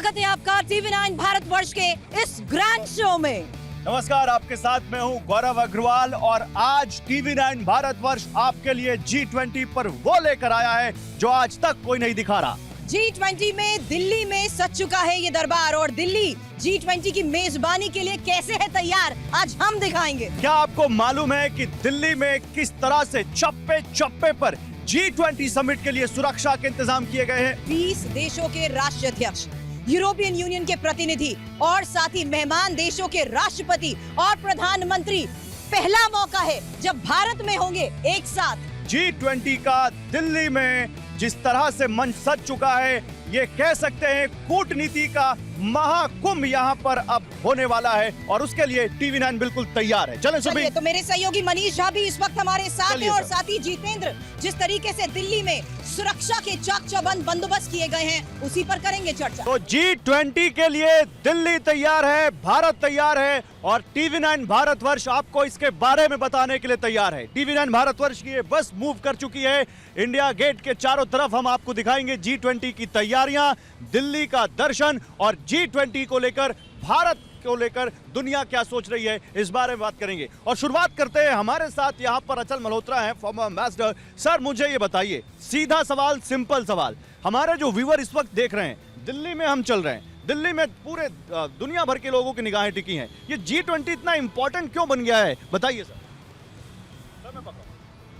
स्वागत है आपका TV9 भारतवर्ष के इस ग्रैंड शो में। नमस्कार, आपके साथ मैं हूं गौरव अग्रवाल और आज TV9 भारतवर्ष आपके लिए G20 पर वो लेकर आया है जो आज तक कोई नहीं दिखा रहा। G20 में दिल्ली में सज चुका है ये दरबार और दिल्ली G20 की मेजबानी के लिए कैसे है तैयार, आज हम दिखाएंगे। क्या आपको मालूम है कि दिल्ली में किस तरह से चप्पे चप्पे पर G20 समिट के लिए सुरक्षा के इंतजाम किए गए हैं? 20 देशों के राष्ट्राध्यक्ष, यूरोपियन यूनियन के प्रतिनिधि और साथ ही मेहमान देशों के राष्ट्रपति और प्रधानमंत्री, पहला मौका है जब भारत में होंगे एक साथ। G20 का दिल्ली में जिस तरह से मंच सज चुका है, ये कह सकते हैं कूटनीति का महाकुंभ यहाँ पर अब होने वाला है और उसके लिए TV9 बिल्कुल तैयार है। चलिए तो मेरे सहयोगी मनीष झा भी इस वक्त हमारे साथ हैं और साथ ही जितेंद्र, जिस तरीके से दिल्ली में सुरक्षा के चाक चौबंद बंदोबस्त किए गए हैं उसी पर करेंगे चर्चा। तो G20 के लिए दिल्ली तैयार है, भारत तैयार है और TV9 भारतवर्ष आपको इसके बारे में बताने के लिए तैयार है। TV9 भारतवर्ष की ये बस मूव कर चुकी है। इंडिया गेट के चारों तरफ हम आपको दिखाएंगे G20 की तैयारियां, दिल्ली का दर्शन और G20 को लेकर, भारत को लेकर दुनिया क्या सोच रही है, इस बारे में बात करेंगे। और शुरुआत करते हैं, हमारे साथ यहाँ पर अचल मल्होत्रा हैं, फॉर्मर एम्बेसडर। सर मुझे ये बताइए, सीधा सवाल, सिंपल सवाल, हमारे जो व्यूअर इस वक्त देख रहे हैं, दिल्ली में हम चल रहे हैं, दिल्ली में पूरे दुनिया भर के लोगों की निगाहें टिकी हैं, ये G20 इतना इंपॉर्टेंट क्यों बन गया है, बताइए सर।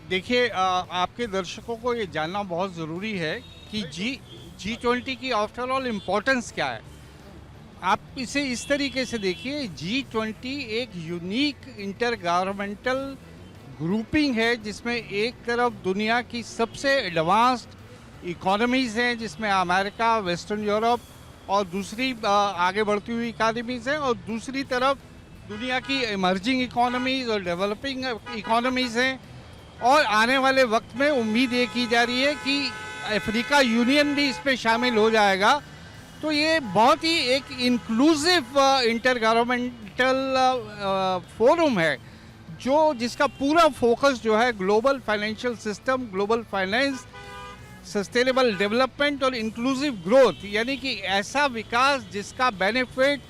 देखिए, आपके दर्शकों को ये जानना बहुत ज़रूरी है कि G20 की आफ्टर ऑल इम्पोर्टेंस क्या है। आप इसे इस तरीके से देखिए, G20 एक यूनिक इंटर गवर्नमेंटल ग्रुपिंग है जिसमें एक तरफ दुनिया की सबसे एडवांस्ड इकोनॉमीज़ हैं जिसमें अमेरिका, वेस्टर्न यूरोप और दूसरी आगे बढ़ती हुई इकोनॉमीज़ हैं, और दूसरी तरफ दुनिया की इमर्जिंग इकोनॉमीज़ और डेवलपिंग इकोनॉमीज़ हैं। और आने वाले वक्त में उम्मीद ये की जा रही है कि अफ्रीका यूनियन भी इसमें शामिल हो जाएगा। तो ये बहुत ही एक इंक्लूसिव इंटर गवर्नमेंटल फोरम है जिसका पूरा फोकस जो है global financial system, global finance, sustainable development और इंक्लूसिव ग्रोथ, यानी कि ऐसा विकास जिसका बेनिफिट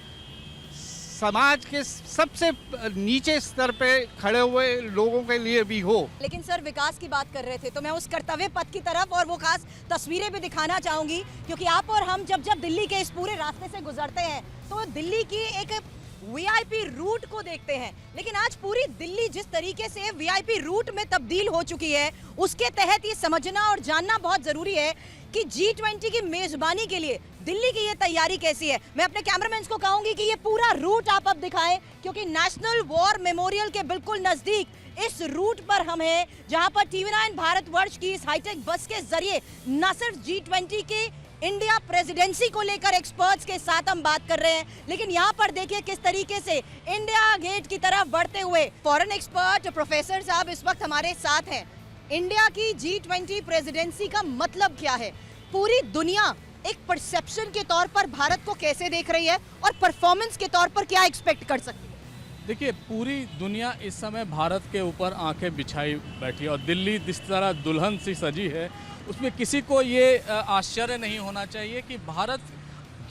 समाज के सबसे नीचे स्तर पे खड़े हुए लोगों के लिए भी हो। लेकिन सर, विकास की बात कर रहे थे तो मैं उस कर्तव्य पथ की तरफ और वो खास तस्वीरें भी दिखाना चाहूंगी, क्योंकि आप और हम जब दिल्ली के इस पूरे रास्ते से गुजरते हैं तो दिल्ली की एक VIP रूट को देखते हैं। लेकिन आज पूरी दिल्ली जिस तरीके से VIP रूट में तब्दील हो चुकी है, उसके तहत ये समझना और जानना बहुत जरूरी है कि G20 की मेजबानी के लिए दिल्ली की ये तैयारी कैसी है। मैं अपने कैमरामैन को कहूंगी कि ये पूरा रूट आप अब दिखाएं, क्योंकि नेशनल वॉर मेमोरियल के बिल्कुल नजदीक इस रूट पर हम हैं, जहां पर TV9 भारतवर्ष की इस हाईटेक बस के जरिए न सिर्फ G20 के इंडिया प्रेसिडेंसी को लेकर एक्सपर्ट्स के साथ हम बात कर रहे हैं, लेकिन यहाँ पर देखिए किस तरीके से इंडिया गेट की तरफ बढ़ते हुए फॉरेन एक्सपर्ट प्रोफेसर साहब इस वक्त हमारे साथ हैं। इंडिया की G20 प्रेसिडेंसी का मतलब क्या है, पूरी दुनिया एक परसेप्शन के तौर पर भारत को कैसे देख रही है और परफॉर्मेंस के तौर पर क्या एक्सपेक्ट कर सकती है? देखिए, पूरी दुनिया इस समय भारत के ऊपर आंखें बिछाई बैठी है और दिल्ली जिस तरह दुल्हन सी सजी है, उसमें किसी को ये आश्चर्य नहीं होना चाहिए कि भारत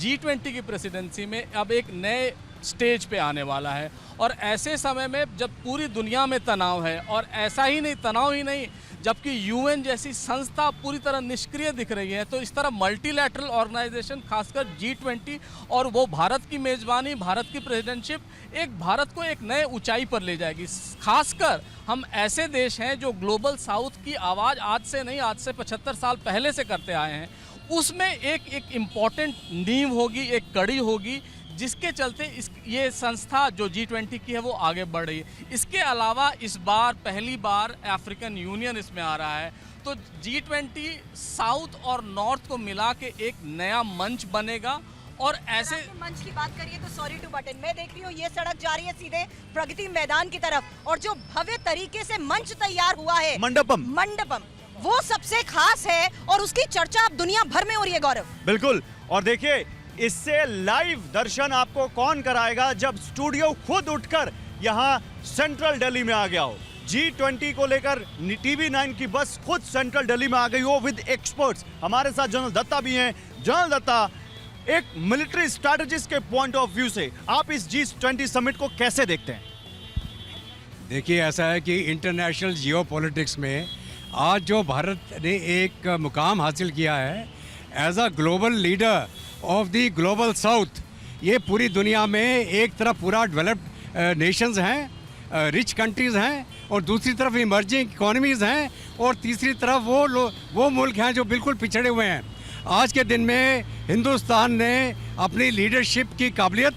G20 की प्रेसिडेंसी में अब एक नए स्टेज पे आने वाला है। और ऐसे समय में जब पूरी दुनिया में तनाव है, और ऐसा ही नहीं, तनाव ही नहीं, जबकि UN जैसी संस्था पूरी तरह निष्क्रिय दिख रही है, तो इस तरह मल्टीलैटरल ऑर्गेनाइजेशन, खासकर G20 और वो भारत की मेज़बानी, भारत की प्रेसिडेंटशिप, एक भारत को एक नए ऊंचाई पर ले जाएगी। खासकर हम ऐसे देश हैं जो ग्लोबल साउथ की आवाज़ आज से नहीं, आज से 75 साल पहले से करते आए हैं, उसमें एक इम्पॉर्टेंट नींव होगी, एक कड़ी होगी, जिसके चलते ये संस्था जो G20 की है वो आगे बढ़ रही है। इसके अलावा इस बार पहली बार अफ्रीकन यूनियन इसमें आ रहा है, तो G20 साउथ और नॉर्थ को मिला के एक नया मंच बनेगा। और ऐसे मंच की बात करिए तो सॉरी टू बटन, मैं देख रही हूँ ये सड़क जा रही है सीधे प्रगति मैदान की तरफ, और जो भव्य तरीके से मंच तैयार हुआ है, मंडपम, वो सबसे खास है और उसकी चर्चा अब दुनिया भर में हो रही है। गौरव, बिल्कुल, और देखिए इससे लाइव दर्शन आपको कौन कराएगा जब स्टूडियो खुद उठकर यहाँ सेंट्रल दिल्ली में आ गया हो। G20 को लेकर TV9 की बस खुद सेंट्रल दिल्ली में आ गई हो विद एक्सपर्ट्स। हमारे साथ जनरल दत्ता भी हैं। जनरल दत्ता, एक मिलिट्री स्ट्रैटेजिस्ट के पॉइंट ऑफ व्यू से आप इस G20 समिट को कैसे देखते हैं? देखिए, ऐसा है कि इंटरनेशनल जियोपॉलिटिक्स में आज जो भारत ने एक मुकाम हासिल किया है as a global leader of the global south, ये पूरी दुनिया में एक तरफ पूरा डेवलप्ड नेशंस हैं, रिच कंट्रीज़ हैं, और दूसरी तरफ इमर्जिंग इकोनॉमीज़ हैं, और तीसरी तरफ वो मुल्क हैं जो बिल्कुल पिछड़े हुए हैं। आज के दिन में हिंदुस्तान ने अपनी लीडरशिप की काबिलियत,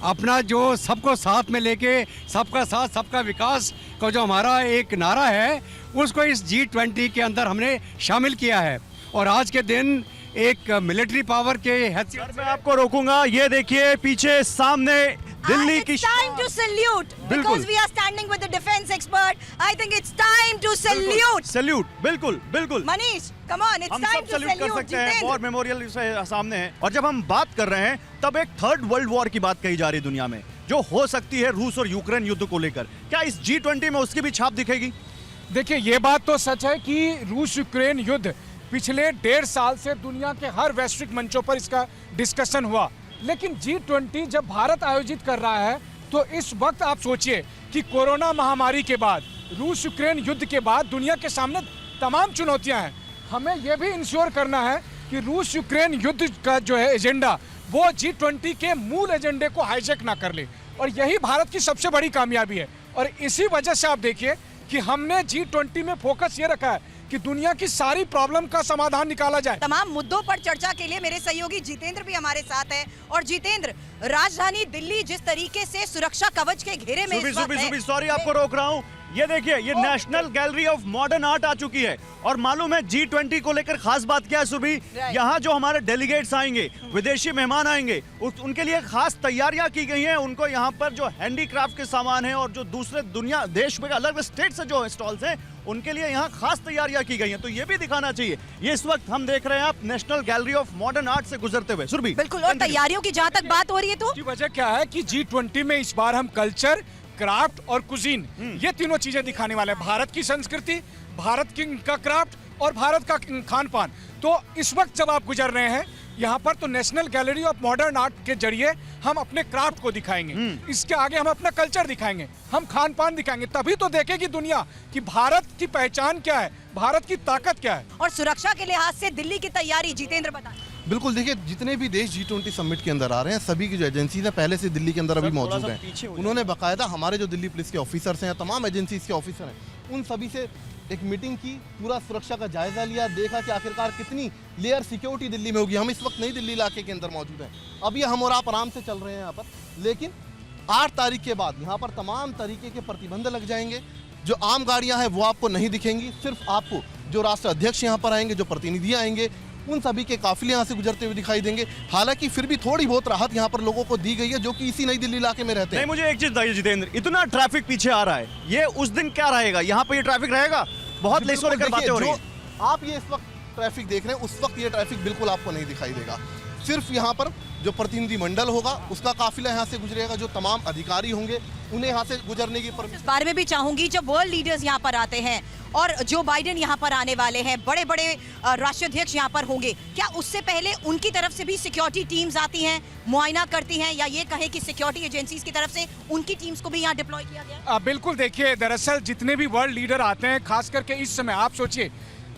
अपना जो सबको साथ में लेके सबका साथ सबका विकास का जो हमारा एक नारा है, उसको इस G20 के अंदर हमने शामिल किया है। और आज के दिन एक मिलिट्री पावर के हैसियत मैं आपको रोकूंगा। ये देखिए पीछे सामने दिल्ली की It's time to salute because we are standing with the defense expert. I think it's time to salute. Salute, बिल्कुल बिल्कुल। Manish, come on, it's हम time सब to सैल्यूट कर salute. सकते हैं। जितेंद्र। वॉर मेमोरियल सामने है, और जब हम बात कर रहे हैं तब एक थर्ड वर्ल्ड वॉर की बात कही जा रही है दुनिया में, जो हो सकती है रूस और यूक्रेन युद्ध को लेकर। क्या इस G20 में उसकी भी छाप दिखेगी? देखिए, ये बात तो सच है कि रूस यूक्रेन युद्ध पिछले 1.5 साल से दुनिया के हर वैश्विक मंचों पर इसका डिस्कशन हुआ, लेकिन G20 जब भारत आयोजित कर रहा है तो इस वक्त आप सोचिए कि कोरोना महामारी के बाद, रूस यूक्रेन युद्ध के बाद दुनिया के सामने तमाम चुनौतियां हैं। हमें यह भी इंश्योर करना है कि रूस यूक्रेन युद्ध का जो है एजेंडा, वो G20 के मूल एजेंडे को हाईजैक ना कर ले, और यही भारत की सबसे बड़ी कामयाबी है। और इसी वजह से आप देखिए कि हमने G20 में फोकस ये रखा है कि दुनिया की सारी प्रॉब्लम का समाधान निकाला जाए। तमाम मुद्दों पर चर्चा के लिए मेरे सहयोगी जितेंद्र भी हमारे साथ हैं। और जितेंद्र, राजधानी दिल्ली जिस तरीके से सुरक्षा कवच के घेरे में इस वक्त है, सॉरी आपको रोक रहा हूँ। ये देखिए, ये National Gallery of Modern Art आ चुकी है, और मालूम है G20 को लेकर खास बात क्या है सुबी? यहाँ जो हमारे डेलीगेट्स आएंगे, विदेशी मेहमान आएंगे, उनके लिए खास तैयारियां की गई हैं। उनको यहाँ पर जो हैंडीक्राफ्ट के सामान हैं और जो दूसरे दुनिया देश में अलग स्टेट से जो स्टॉल्स हैं, उनके लिए यहाँ खास तैयारियां की गई हैं। तो ये भी दिखाना चाहिए। ये इस वक्त हम देख रहे हैं आप national Gallery of Modern art से गुजरते हुए। सुरभि, बिल्कुल। और तैयारियों की जहां तक बात हो रही है तो की वजह क्या है कि G20 में इस बार हम कल्चर, क्राफ्ट और कुजीन, ये तीनों चीजें दिखाने वाले हैं। भारत की संस्कृति, भारत का क्राफ्ट और भारत का खान पान। तो इस वक्त जब आप गुजर रहे हैं यहाँ पर, तो national Gallery of Modern art के जरिए हम अपने क्राफ्ट को दिखाएंगे, इसके आगे हम अपना कल्चर दिखाएंगे, हम खान पान दिखाएंगे, तभी तो देखेगी दुनिया कि भारत की पहचान क्या है, भारत की ताकत क्या है। और सुरक्षा के लिहाज से दिल्ली की तैयारी, जितेंद्र बताएं। बिल्कुल, देखिए, जितने भी देश G20 समिट के अंदर आ रहे हैं, सभी की जो एजेंसीज हैं पहले से दिल्ली के अंदर अभी मौजूद हैं। उन्होंने बाकायदा हमारे जो दिल्ली पुलिस के ऑफिसर्स हैं, तमाम एजेंसीज के ऑफिसर हैं, उन सभी से एक मीटिंग की, पूरा सुरक्षा का जायजा लिया, देखा कि आखिरकार कितनी लेयर सिक्योरिटी दिल्ली में होगी। हम इस वक्त नई दिल्ली इलाके के अंदर मौजूद हैं। अभी हम और आप आराम से चल रहे हैं यहाँ पर, लेकिन 8 तारीख के बाद यहाँ पर तमाम तरीके के प्रतिबंध लग जाएंगे। जो आम गाड़ियाँ हैं वो आपको नहीं दिखेंगी, सिर्फ आपको जो राष्ट्र अध्यक्ष यहाँ पर आएंगे, जो प्रतिनिधि आएंगे, उन सभी के काफिले यहाँ से गुजरते हुए दिखाई देंगे। हालांकि फिर भी थोड़ी बहुत राहत यहाँ पर लोगों को दी गई है जो कि इसी नई दिल्ली इलाके में रहते हैं। नहीं, मुझे एक चीज बताइए जितेंद्र, इतना ट्रैफिक पीछे आ रहा है, ये उस दिन क्या रहेगा? यहाँ पे ये ट्रैफिक रहेगा? बहुत लेसो लेकर बातें हो रही है। आप ये इस वक्त ट्रैफिक देख रहे हैं, उस वक्त ये ट्रैफिक बिल्कुल आपको नहीं दिखाई देगा। सिर्फ यहाँ पर जो प्रतिनिधि मंडल होगा उसका काफिला यहाँ से गुजरेगा, जो तमाम अधिकारी होंगे उन्हें यहाँ से गुजरने की इस बारे में भी चाहूंगी, जब वर्ल्ड लीडर्स यहाँ पर आते हैं और जो बाइडेन यहाँ पर आने वाले हैं, बड़े बड़े राष्ट्राध्यक्ष यहाँ पर होंगे, क्या उससे पहले उनकी तरफ से भी सिक्योरिटी टीम्स आती हैं, मुआयना करती हैं, या ये कहें कि सिक्योरिटी एजेंसीज की तरफ से उनकी टीम्स को भी यहाँ डिप्लॉय किया गया? बिल्कुल, देखिए, दरअसल जितने भी वर्ल्ड लीडर आते हैं, खास करके इस समय आप सोचिए,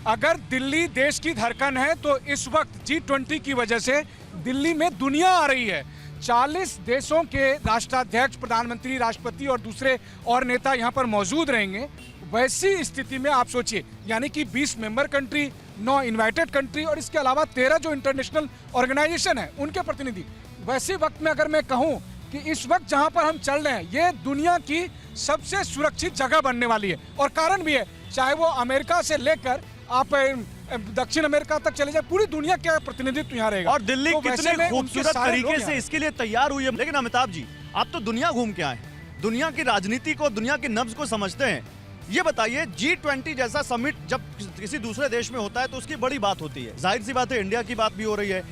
अगर दिल्ली देश की धड़कन है तो इस वक्त G20 की वजह से दिल्ली में दुनिया आ रही है। 40 देशों के राष्ट्राध्यक्ष, प्रधानमंत्री, राष्ट्रपति और दूसरे और नेता यहाँ पर मौजूद रहेंगे। वैसी स्थिति में आप सोचिए, यानी कि 20 मेंबर कंट्री, 9 इनवाइटेड कंट्री और इसके अलावा 13 जो इंटरनेशनल ऑर्गेनाइजेशन है उनके प्रतिनिधि। वैसे वक्त में अगर मैं कहूँ कि इस वक्त जहाँ पर हम चल रहे हैं, ये दुनिया की सबसे सुरक्षित जगह बनने वाली है, और कारण भी है, चाहे वो अमेरिका से लेकर आप दक्षिण अमेरिका तक चले जाए, पूरी दुनिया का प्रतिनिधित्व यहाँ रहेगा। और दिल्ली तो कितने खूबसूरत तरीके से इसके लिए तैयार हुई है। लेकिन अमिताभ जी, आप तो दुनिया घूम के आए, दुनिया की राजनीति को, दुनिया की नब्ज को समझते हैं। ये बताइए, G20 जैसा समिट जब किसी दूसरे देश में होता है तो उसकी बड़ी बात होती है, जाहिर सी बात है इंडिया की बात भी हो रही है।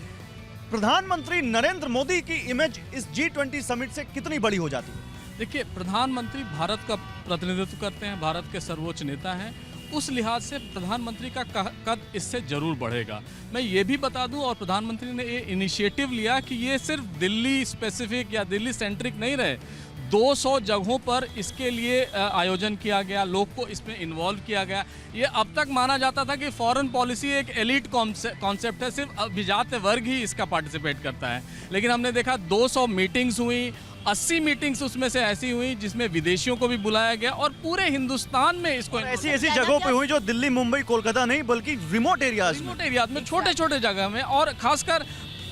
प्रधानमंत्री नरेंद्र मोदी की इमेज इस G20 समिट से कितनी बड़ी हो जाती है? देखिए, प्रधानमंत्री भारत का प्रतिनिधित्व करते हैं, भारत के सर्वोच्च नेता हैं, उस लिहाज से प्रधानमंत्री का कद इससे जरूर बढ़ेगा। मैं ये भी बता दूं, और प्रधानमंत्री ने ये इनिशिएटिव लिया कि ये सिर्फ दिल्ली स्पेसिफिक या दिल्ली सेंट्रिक नहीं रहे, 200 जगहों पर इसके लिए आयोजन किया गया, लोग को इसमें इन्वॉल्व किया गया। ये अब तक माना जाता था कि फॉरेन पॉलिसी एक एलिट कॉन्सेप्ट है, सिर्फ अभिजात वर्ग ही इसका पार्टिसिपेट करता है, लेकिन हमने देखा 200 मीटिंग्स हुई, 80 मीटिंग्स उसमें से ऐसी हुई जिसमें विदेशियों को भी बुलाया गया और पूरे हिंदुस्तान में इसको ऐसी ऐसी जगहों पे हुई जो दिल्ली, मुंबई, कोलकाता नहीं बल्कि रिमोट एरियाज में छोटे छोटे जगह में, और खासकर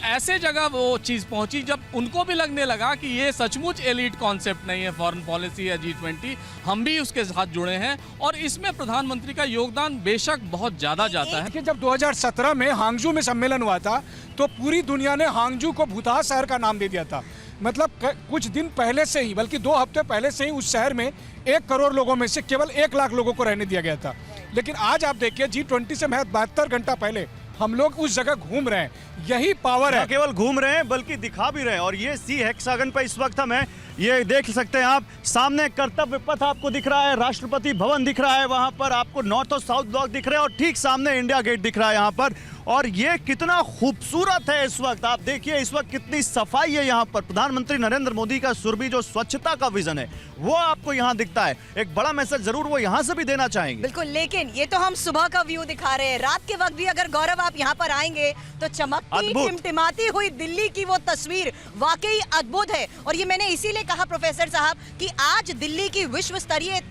ऐसे जगह वो चीज़ पहुंची जब उनको भी लगने लगा कि ये सचमुच एलीट कॉन्सेप्ट नहीं है फॉरेन पॉलिसी या G20, हम भी उसके साथ जुड़े हैं और इसमें प्रधानमंत्री का योगदान बेशक बहुत ज़्यादा जाता है। कि जब 2017 में हांगजू में सम्मेलन हुआ था तो पूरी दुनिया ने हांगजू को भूतहा शहर का नाम दे दिया था। मतलब कुछ दिन पहले से ही, बल्कि 2 हफ्ते पहले से ही उस शहर में 1 करोड़ लोगों में से केवल 1 लाख लोगों को रहने दिया गया था। लेकिन आज आप देखिए G20 से महज 72 घंटा पहले हम लोग उस जगह घूम रहे हैं। यही पावर है। केवल घूम रहे हैं बल्कि दिखा भी रहे हैं। और ये सी हेक्सागन पे इस वक्त हम हैं, ये देख सकते हैं आप, सामने कर्तव्य पथ आपको दिख रहा है, राष्ट्रपति भवन दिख रहा है, वहां पर आपको नॉर्थ और साउथ ब्लॉक दिख रहे हैं और ठीक सामने इंडिया गेट दिख रहा है यहाँ पर। और ये कितना खूबसूरत है इस वक्त, आप देखिए इस वक्त कितनी सफाई है यहाँ पर। प्रधानमंत्री नरेंद्र मोदी का सुरभि जो स्वच्छता का विजन है वो आपको यहाँ दिखता है। एक बड़ा मैसेज जरूर वो यहाँ से भी देना चाहेंगे। बिल्कुल, लेकिन ये तो हम सुबह का व्यू दिखा रहे हैं, रात के वक्त भी अगर गौरव आप यहाँ पर आएंगे तो चमकती टिमटिमाती हुई दिल्ली की वो तस्वीर वाकई अद्भुत है। और ये मैंने इसीलिए कहा प्रोफेसर साहब कि आज दिल्ली की विश्व स्तरीय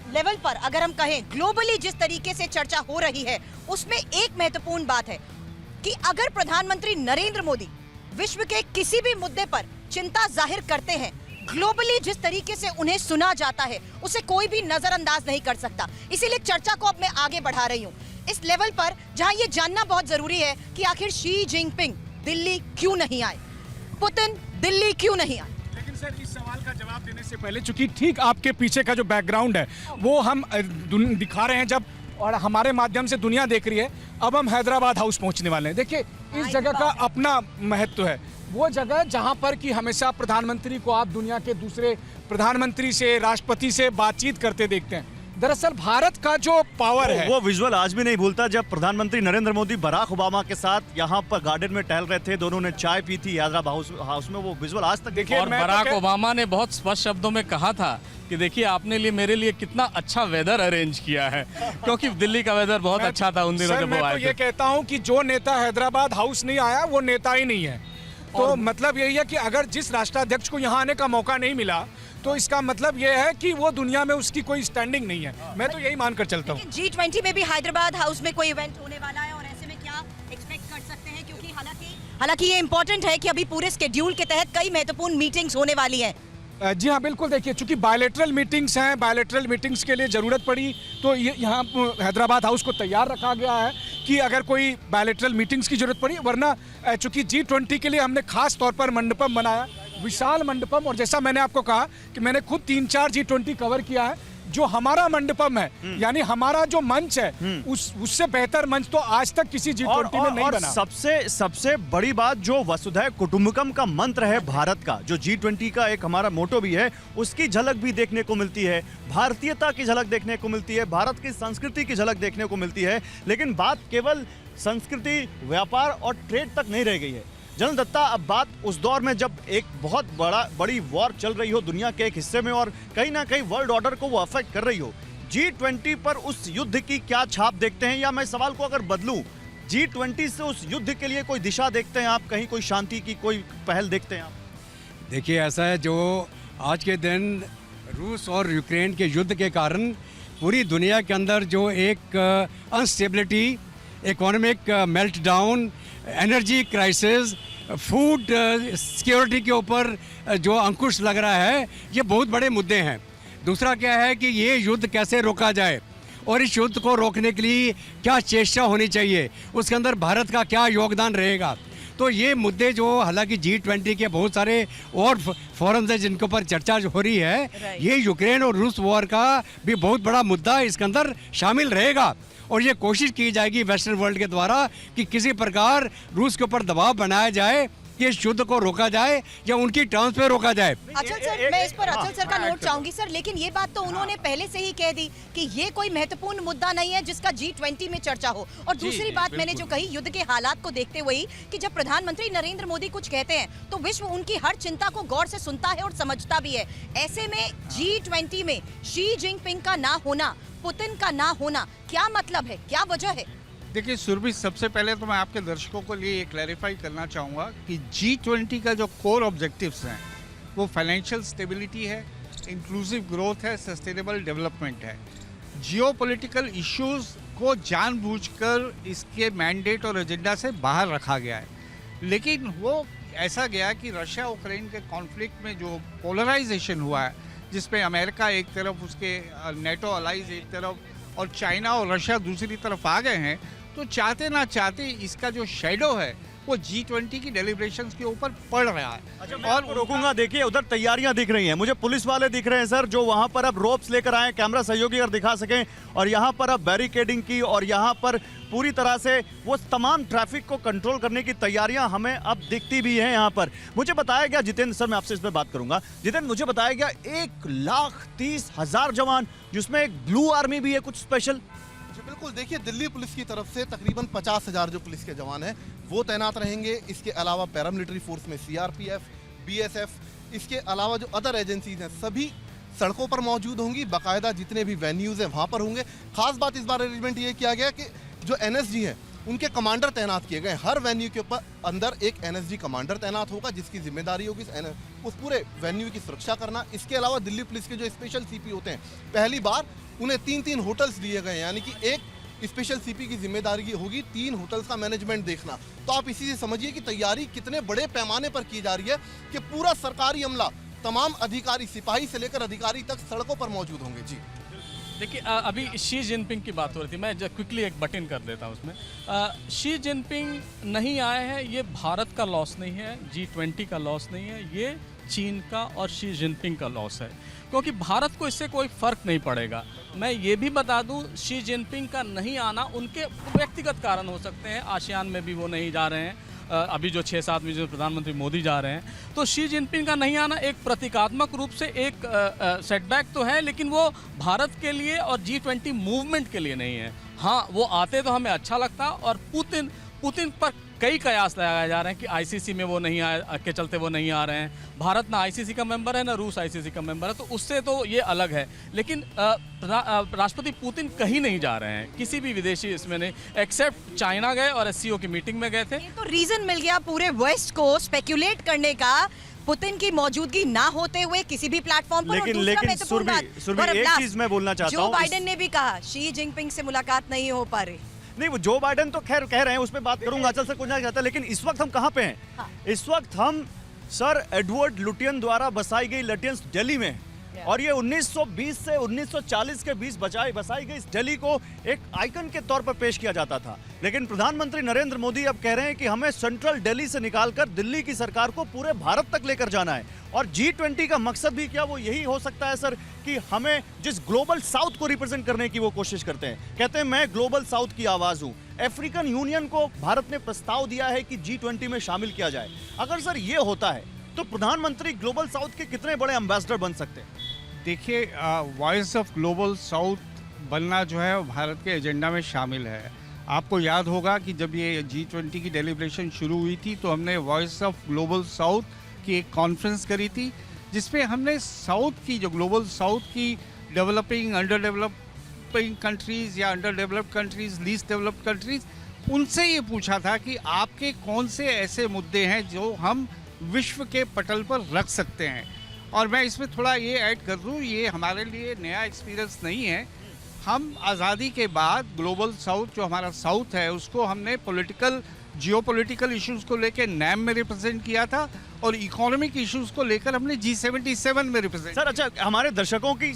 लेवल पर अगर हम कहें ग्लोबली जिस तरीके से चर्चा हो रही है उसमें एक महत्वपूर्ण बात है कि अगर प्रधानमंत्री नरेंद्र मोदी विश्व के किसी भी मुद्दे पर चिंता जाहिर करते हैं, ग्लोबली जिस तरीके से उन्हें सुना जाता है उसे कोई भी नजरअंदाज नहीं कर सकता। इसीलिए चर्चा को अब मैं आगे बढ़ा रही हूँ इस लेवल पर जहां ये जानना बहुत जरूरी है कि आखिर शी जिनपिंग दिल्ली क्यों नहीं आए, पुतिन दिल्ली क्यों नहीं आए। लेकिन सर इस सवाल का जवाब देने से पहले, चूंकि ठीक आपके पीछे का जो बैकग्राउंड है वो हम दिखा रहे हैं जब, और हमारे माध्यम से दुनिया देख रही है, अब हम हैदराबाद हाउस पहुंचने वाले हैं। देखिए इस जगह का अपना महत्व है। वो जगह जहां पर कि हमेशा प्रधानमंत्री को आप दुनिया के दूसरे प्रधानमंत्री से, राष्ट्रपति से बातचीत करते देखते हैं। दरअसल भारत का जो पावर है वो विजुअल आज भी नहीं भूलता जब प्रधानमंत्री नरेंद्र मोदी बराक ओबामा के साथ यहाँ पर गार्डन में टहल रहे थे, दोनों ने चाय पी थी हैदराबाद हाउस में। वो विजुअल आज तक देखिए। और बराक ओबामा ने बहुत स्पष्ट शब्दों में कहा था कि देखिए आपने लिए मेरे लिए कितना अच्छा वेदर अरेंज किया है, क्योंकि दिल्ली का वेदर बहुत अच्छा था उन दिनों जब वो आए थे। ये कहता हूँ कि जो नेता हैदराबाद हाउस नहीं आया वो नेता ही नहीं है। तो मतलब यही है कि अगर जिस राष्ट्राध्यक्ष को यहाँ आने का मौका नहीं मिला तो इसका मतलब यह है कि वो दुनिया में उसकी कोई स्टैंडिंग नहीं है। मैं तो यही मानकर चलता हूँ। G20 में भी हैदराबाद हाउस में कोई इवेंट होने वाला है और ऐसे में क्या एक्सपेक्ट कर सकते हैं, क्योंकि हालांकि ये इंपॉर्टेंट है कि अभी पूरे स्केड्यूल के तहत कई महत्वपूर्ण मीटिंग्स होने वाली हैं। जी हाँ बिल्कुल, देखिए चूंकि बायलैटरल मीटिंग्स हैं, बायलैटरल मीटिंग्स के लिए ज़रूरत पड़ी तो यहाँ हैदराबाद हाउस को तैयार रखा गया है कि अगर कोई बायलैटरल मीटिंग्स की ज़रूरत पड़ी, वरना चूंकि G20 के लिए हमने खास तौर पर मंडपम बनाया, विशाल मंडपम। और जैसा मैंने आपको कहा कि मैंने खुद 3-4 G20 कवर किया है, जो हमारा मंडपम है यानी हमारा जो मंच है उससे बेहतर मंच तो आज तक किसी G20 में नहीं बना। सबसे बड़ी बात जो वसुधैव कुटुंबकम का मंत्र है भारत का, जो G20 का एक हमारा मोटो भी है, उसकी झलक भी देखने को मिलती है, भारतीयता की झलक देखने को मिलती है, भारत की संस्कृति की झलक देखने को मिलती है। लेकिन बात केवल संस्कृति, व्यापार और ट्रेड तक नहीं रह गई है। जनरल दत्ता, अब बात उस दौर में जब एक बहुत बड़ी वॉर चल रही हो दुनिया के एक हिस्से में और कहीं ना कहीं वर्ल्ड ऑर्डर को वो अफेक्ट कर रही हो, G20 पर उस युद्ध की क्या छाप देखते हैं? या मैं सवाल को अगर बदलूं, G20 से उस युद्ध के लिए कोई दिशा देखते हैं आप, कहीं कोई शांति की कोई पहल देखते हैं आप? देखिए ऐसा है, जो आज के दिन रूस और यूक्रेन के युद्ध के कारण पूरी दुनिया के अंदर जो एक instability, economic meltdown, energy crisis, food security के ऊपर जो अंकुश लग रहा है, ये बहुत बड़े मुद्दे हैं। दूसरा क्या है कि ये युद्ध कैसे रोका जाए और इस युद्ध को रोकने के लिए क्या चेष्टा होनी चाहिए, उसके अंदर भारत का क्या योगदान रहेगा। तो ये मुद्दे जो हालांकि G20 के बहुत सारे और फोरम्स हैं जिनके ऊपर चर्चा हो रही है, ये यूक्रेन और रूस वॉर का भी बहुत बड़ा मुद्दा इसके अंदर शामिल रहेगा। और ये कोशिश की जाएगी वेस्टर्न वर्ल्ड के द्वारा कि किसी प्रकार रूस के ऊपर दबाव बनाया जाए कि इस युद्ध को रोका जाए या उनकी टर्म्स पे रोका जाए। अचल सर, मैं इस पर अचल सर का नोट चाहूंगी सर, लेकिन ये बात तो उन्होंने पहले से ही कह दी कि ये कोई महत्वपूर्ण मुद्दा नहीं है जिसका G20 में चर्चा हो। और दूसरी बात मैंने जो कही युद्ध के हालात को देखते हुए कि जब प्रधानमंत्री नरेंद्र मोदी कुछ कहते हैं तो विश्व उनकी हर चिंता को गौर से सुनता है और समझता भी है। ऐसे में G20 में शी जिनपिंग का ना होना, पुतिन का ना होना, क्या मतलब है, क्या वजह है? देखिए सुरभि, सबसे पहले तो मैं आपके दर्शकों को लिए क्लैरिफाई करना चाहूँगा कि G20 का जो कोर ऑब्जेक्टिव्स हैं वो फाइनेंशियल स्टेबिलिटी है, इंक्लूसिव ग्रोथ है, सस्टेनेबल डेवलपमेंट है। जियोपॉलिटिकल इश्यूज को जानबूझकर इसके मैंडेट और एजेंडा से बाहर रखा गया है, लेकिन वो ऐसा गया कि रशिया यूक्रेन के कॉन्फ्लिक्ट में जो पोलराइजेशन हुआ है, जिसमें अमेरिका एक तरफ, उसके नेटो अलाइज एक तरफ और चाइना और रशिया दूसरी तरफ आ गए हैं, तो चाहते ना चाहते इसका जो शेडो है वो G20 की डेलिब्रेशंस के ऊपर पड़ रहा है। और रोकूंगा, देखिए उधर तैयारियां दिख रही हैं, मुझे पुलिस वाले दिख रहे हैं सर, जो वहां पर अब रोप्स लेकर आए, कैमरा सहयोगी अगर दिखा सकें, और यहां पर अब बैरिकेडिंग की और यहां पर पूरी तरह से वो तमाम ट्रैफिक को कंट्रोल करने की तैयारियां हमें अब दिखती भी हैं यहाँ पर। मुझे बताया गया, जितेंद्र सर मैं आपसे इस पर बात करूंगा, जितेंद्र मुझे बताया गया 1,30,000 जवान, जिसमें एक ब्लू आर्मी भी है कुछ स्पेशल। बिल्कुल, देखिए दिल्ली पुलिस की तरफ से तकरीबन 50,000 जो पुलिस के जवान हैं वो तैनात रहेंगे। इसके अलावा पैरामिलिट्री फोर्स में CRPF, BSF, इसके अलावा जो अदर एजेंसीज हैं सभी सड़कों पर मौजूद होंगी। बाकायदा जितने भी वेन्यूज़ हैं वहाँ पर होंगे। खास बात इस बार अरेंजमेंट ये किया गया कि जो NSG हैं उनके कमांडर तैनात किए गए। हर वेन्यू के ऊपर अंदर एक NSG कमांडर तैनात होगा जिसकी जिम्मेदारी होगी उस पूरे वेन्यू की सुरक्षा करना। इसके अलावा दिल्ली पुलिस के जो स्पेशल CP होते हैं, पहली बार उन्हें 3-3 होटल्स दिए गए, यानी कि एक स्पेशल CP की जिम्मेदारी होगी 3 होटल्स का मैनेजमेंट देखना। तो आप इसी से समझिए कि तैयारी कितने बड़े पैमाने पर की जा रही है कि पूरा सरकारी अमला, तमाम अधिकारी, सिपाही से लेकर अधिकारी तक सड़कों पर मौजूद होंगे। जी देखिए अभी शी जिनपिंग की बात हो रही थी, मैं क्विकली एक बटन कर देता हूँ उसमें। शी जिनपिंग नहीं आए हैं, ये भारत का लॉस नहीं है, G20 का लॉस नहीं है, ये चीन का और शी जिनपिंग का लॉस है, क्योंकि भारत को इससे कोई फ़र्क नहीं पड़ेगा। मैं ये भी बता दूं, शी जिनपिंग का नहीं आना उनके व्यक्तिगत कारण हो सकते हैं, आसियान में भी वो नहीं जा रहे हैं, अभी जो 6-7 में जो प्रधानमंत्री मोदी जा रहे हैं, तो शी जिनपिंग का नहीं आना एक प्रतीकात्मक रूप से एक सेटबैक तो है, लेकिन वो भारत के लिए और G20 मूवमेंट के लिए नहीं है। हाँ, वो आते तो हमें अच्छा लगता, और पुतिन पर कई कयास लगाए जा रहे हैं कि ICC में वो नहीं आए के चलते वो नहीं आ रहे हैं। भारत ना ICC का मेंबर है, ना रूस ICC का मेंबर है, तो उससे तो ये अलग है। लेकिन राष्ट्रपति पुतिन कहीं नहीं जा रहे हैं, किसी भी विदेशी इसमें नहीं, एक्सेप्ट चाइना गए और SCO की मीटिंग में गए थे। ये तो रीजन मिल गया पूरे वेस्ट को स्पेक्युलेट करने का, पुतिन की मौजूदगी ना होते हुए किसी भी प्लेटफॉर्म पर। लेकिन सुरभि एक चीज मैं बोलना चाहता हूं, जो बाइडेन ने भी कहा शी जिनपिंग से मुलाकात नहीं हो पा रही। नहीं, वो जो बाइडेन तो खैर कह रहे हैं, उस पर बात करूंगा, अचल से कुछ नहीं कहता, लेकिन इस वक्त हम कहाँ पे हैं? हाँ। इस वक्त हम सर एडवर्ड लुटियन द्वारा बसाई गई लटियंस दिल्ली में, और ये 1920 से 1940 के बीच बसाई गई इस दिल्ली को एक आइकन के तौर पर पेश किया जाता था। लेकिन प्रधानमंत्री नरेंद्र मोदी अब कह रहे हैं कि हमें सेंट्रल दिल्ली से निकालकर दिल्ली की सरकार को पूरे भारत तक लेकर जाना है, और G20 का मकसद भी क्या वो यही हो सकता है सर कि हमें जिस ग्लोबल साउथ को रिप्रेजेंट करने की वो कोशिश करते हैं, कहते हैं मैं ग्लोबल साउथ की आवाज हूं। अफ्रीकन यूनियन को भारत ने प्रस्ताव दिया है कि G20 में शामिल किया जाए। अगर सर ये होता है तो प्रधानमंत्री ग्लोबल साउथ के कितने बड़े एम्बेसडर बन सकते हैं? देखिए, वॉइस ऑफ ग्लोबल साउथ बनना जो है भारत के एजेंडा में शामिल है। आपको याद होगा कि जब ये G20 की डेलिब्रेशन शुरू हुई थी तो हमने वॉइस ऑफ ग्लोबल साउथ की एक कॉन्फ्रेंस करी थी, जिसमें हमने साउथ की, जो ग्लोबल साउथ की डेवलपिंग, अंडर डेवलपिंग कंट्रीज़ या under developed countries, least developed countries, उनसे ये पूछा था कि आपके कौन से ऐसे मुद्दे हैं जो हम विश्व के पटल पर रख सकते हैं। और मैं इसमें थोड़ा ये ऐड कर दूँ, ये हमारे लिए नया एक्सपीरियंस नहीं है। हम आज़ादी के बाद ग्लोबल साउथ, जो हमारा साउथ है, उसको हमने जियोपॉलिटिकल इश्यूज़ को लेकर NAM में रिप्रेजेंट किया था, और इकोनॉमिक इश्यूज़ को लेकर हमने G77 में रिप्रेजेंट। सर अच्छा, हमारे दर्शकों की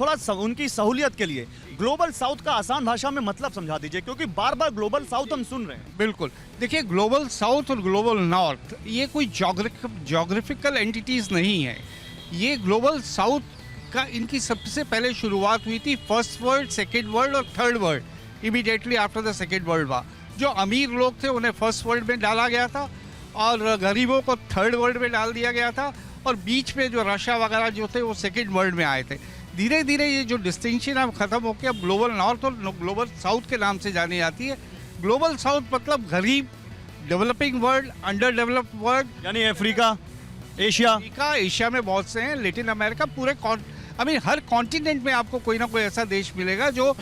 थोड़ा उनकी सहूलियत के लिए ग्लोबल साउथ का आसान भाषा में मतलब समझा दीजिए, क्योंकि बार बार ग्लोबल साउथ हम सुन रहे हैं। बिल्कुल, देखिए ग्लोबल साउथ और ग्लोबल नॉर्थ ये कोई जोग्राफिकल एंटिटीज़ नहीं है। ये ग्लोबल साउथ का, इनकी सबसे पहले शुरुआत हुई थी फर्स्ट वर्ल्ड, सेकेंड वर्ल्ड और third world, immediately after the second world war. जो अमीर लोग थे उन्हें फर्स्ट वर्ल्ड में डाला गया था, और गरीबों को थर्ड वर्ल्ड में डाल दिया गया था, और बीच में जो रशिया वगैरह जो थे वो सेकेंड वर्ल्ड में आए थे। धीरे धीरे ये जो डिस्टिंक्शन अब ख़त्म होकर अब ग्लोबल नॉर्थ और ग्लोबल साउथ के नाम से जानी जाती है। ग्लोबल साउथ मतलब गरीब, developing world, under developed world, यानी अफ्रीका, एशिया। एशिया में बहुत से हैं, लेटिन अमेरिका, पूरे हर कॉन्टिनेंट में आपको कोई ना कोई ऐसा देश मिलेगा जो